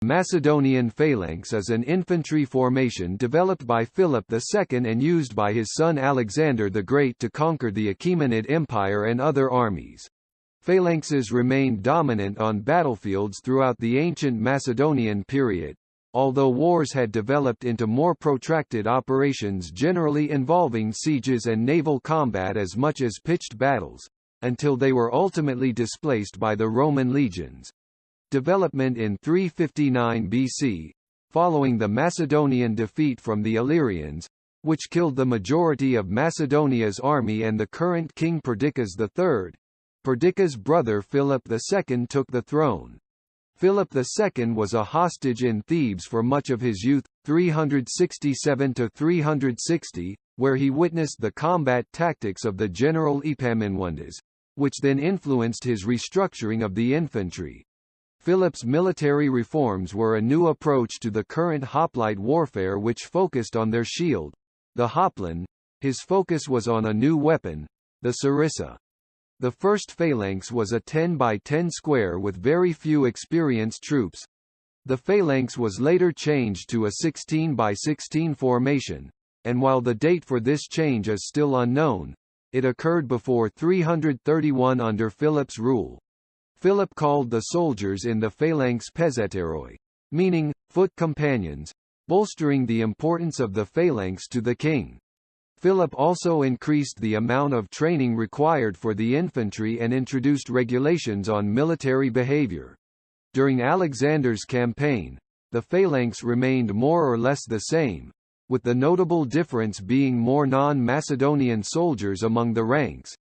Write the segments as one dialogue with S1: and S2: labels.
S1: Macedonian Phalanx is an infantry formation developed by Philip II and used by his son Alexander the Great to conquer the Achaemenid Empire and other armies. Phalanxes remained dominant on battlefields throughout the Ancient Macedonian Period, although wars had developed into more protracted operations generally involving sieges and naval combat as much as pitched battles, until they were ultimately displaced by the Roman legions. Development in 359 BC, following the Macedonian defeat from the Illyrians, which killed the majority of Macedonia's army and the current King Perdiccas III. Perdiccas' brother Philip II took the throne. Philip II was a hostage in Thebes for much of his youth, 367 to 360, where he witnessed the combat tactics of the general Epaminondas, which then influenced his restructuring of the infantry. Philip's military reforms were a new approach to the current hoplite warfare which focused on their shield, the hoplon. His focus was on a new weapon, the sarissa. The first phalanx was a 10 by 10 square with very few experienced troops. The phalanx was later changed to a 16 by 16 formation, and while the date for this change is still unknown, it occurred before 331 under Philip's rule. Philip called the soldiers in the phalanx pezhetairoi, meaning foot companions, bolstering the importance of the phalanx to the king. Philip also increased the amount of training required for the infantry and introduced regulations on military behaviour. During Alexander's campaign, the phalanx remained more or less the same, with the notable difference being more non-Macedonian soldiers among the ranks.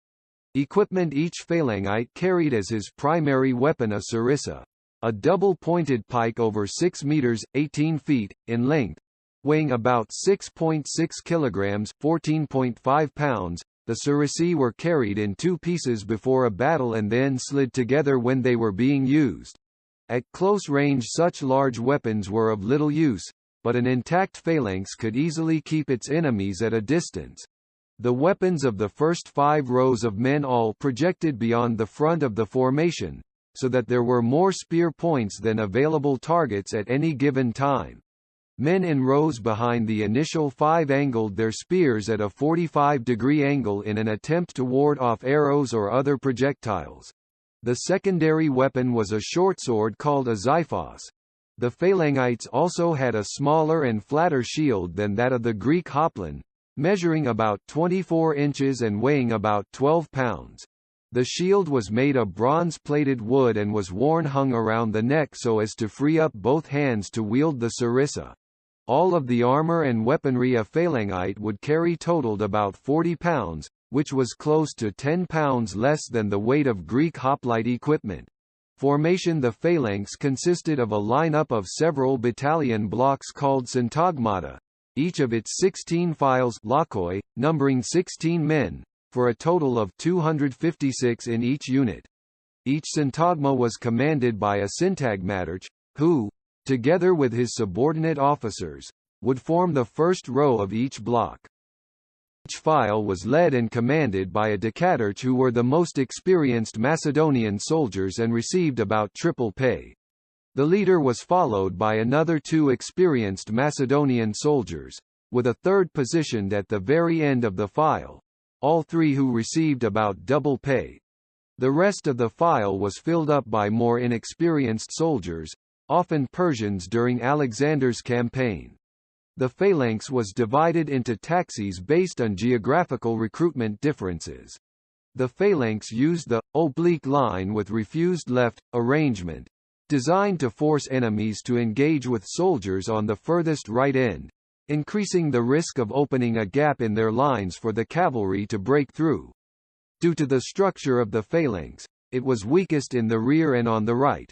S1: Equipment: each phalangite carried as his primary weapon a sarissa, a double-pointed pike over 6 meters (18 feet) in length, weighing about 6.6 kilograms (14.5 pounds). The sarissae were carried in two pieces before a battle and then slid together when they were being used. At close range such large weapons were of little use, but an intact phalanx could easily keep its enemies at a distance. The weapons of the first 5 rows of men all projected beyond the front of the formation, so that there were more spear points than available targets at any given time. Men in rows behind the initial 5 angled their spears at a 45-degree angle in an attempt to ward off arrows or other projectiles. The secondary weapon was a short sword called a xiphos. The phalangites also had a smaller and flatter shield than that of the Greek hoplon, measuring about 24 inches and weighing about 12 pounds. The shield was made of bronze-plated wood and was worn hung around the neck so as to free up both hands to wield the sarissa. All of the armor and weaponry a phalangite would carry totaled about 40 pounds, which was close to 10 pounds less than the weight of Greek hoplite equipment. Formation: the phalanx consisted of a lineup of several battalion blocks called syntagmata, each of its 16 files lokoi, numbering 16 men, for a total of 256 in each unit. Each syntagma was commanded by a syntagmatarch, who, together with his subordinate officers, would form the first row of each block. Each file was led and commanded by a decatarch who were the most experienced Macedonian soldiers and received about triple pay. The leader was followed by another 2 experienced Macedonian soldiers, with a third positioned at the very end of the file, all 3 who received about double pay. The rest of the file was filled up by more inexperienced soldiers, often Persians during Alexander's campaign. The phalanx was divided into taxis based on geographical recruitment differences. The phalanx used the oblique line with refused left arrangement, designed to force enemies to engage with soldiers on the furthest right end, increasing the risk of opening a gap in their lines for the cavalry to break through. Due to the structure of the phalanx, it was weakest in the rear and on the right.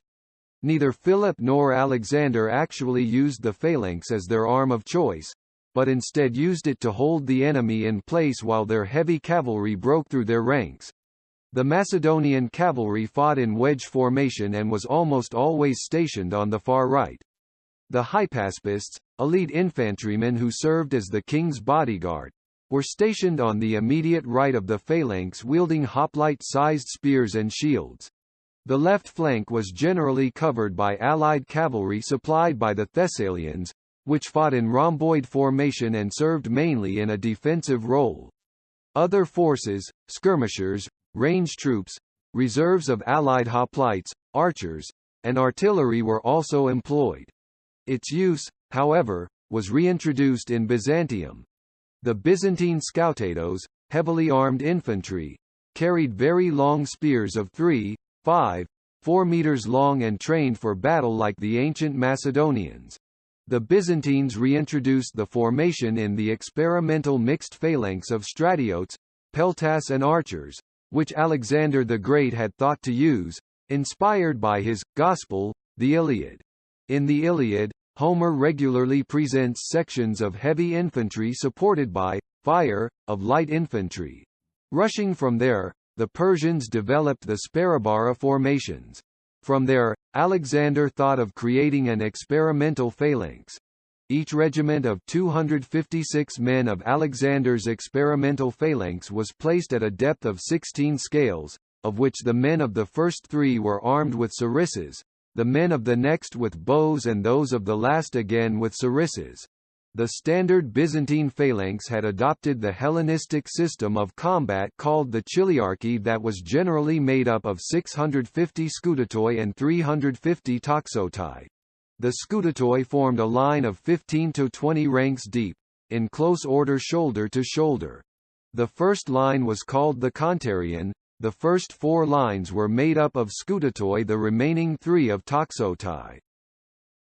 S1: Neither Philip nor Alexander actually used the phalanx as their arm of choice, but instead used it to hold the enemy in place while their heavy cavalry broke through their ranks. The Macedonian cavalry fought in wedge formation and was almost always stationed on the far right. The hypaspists, elite infantrymen who served as the king's bodyguard, were stationed on the immediate right of the phalanx wielding hoplite-sized spears and shields. The left flank was generally covered by Allied cavalry supplied by the Thessalians, which fought in rhomboid formation and served mainly in a defensive role. Other forces, skirmishers, range troops, reserves of Allied hoplites, archers, and artillery were also employed. Its use, however, was reintroduced in Byzantium. The Byzantine scoutados, heavily armed infantry, carried very long spears of 3, 5, 4 meters long and trained for battle like the ancient Macedonians. The Byzantines reintroduced the formation in the experimental mixed phalanx of stratiotes, peltas and archers, which Alexander the Great had thought to use, inspired by his Gospel, the Iliad. In the Iliad, Homer regularly presents sections of heavy infantry supported by fire of light infantry. Rushing from there, the Persians developed the sparabara formations. From there, Alexander thought of creating an experimental phalanx. Each regiment of 256 men of Alexander's experimental phalanx was placed at a depth of 16 scales, of which the men of the first 3 were armed with sarissas, the men of the next with bows and those of the last again with sarissas. The standard Byzantine phalanx had adopted the Hellenistic system of combat called the chiliarchy that was generally made up of 650 scutatoi and 350 toxotai. The scutatoi formed a line of 15 to 20 ranks deep, in close order shoulder to shoulder. The first line was called the Contarian, the first 4 lines were made up of scutatoi, the remaining 3 of toxotai.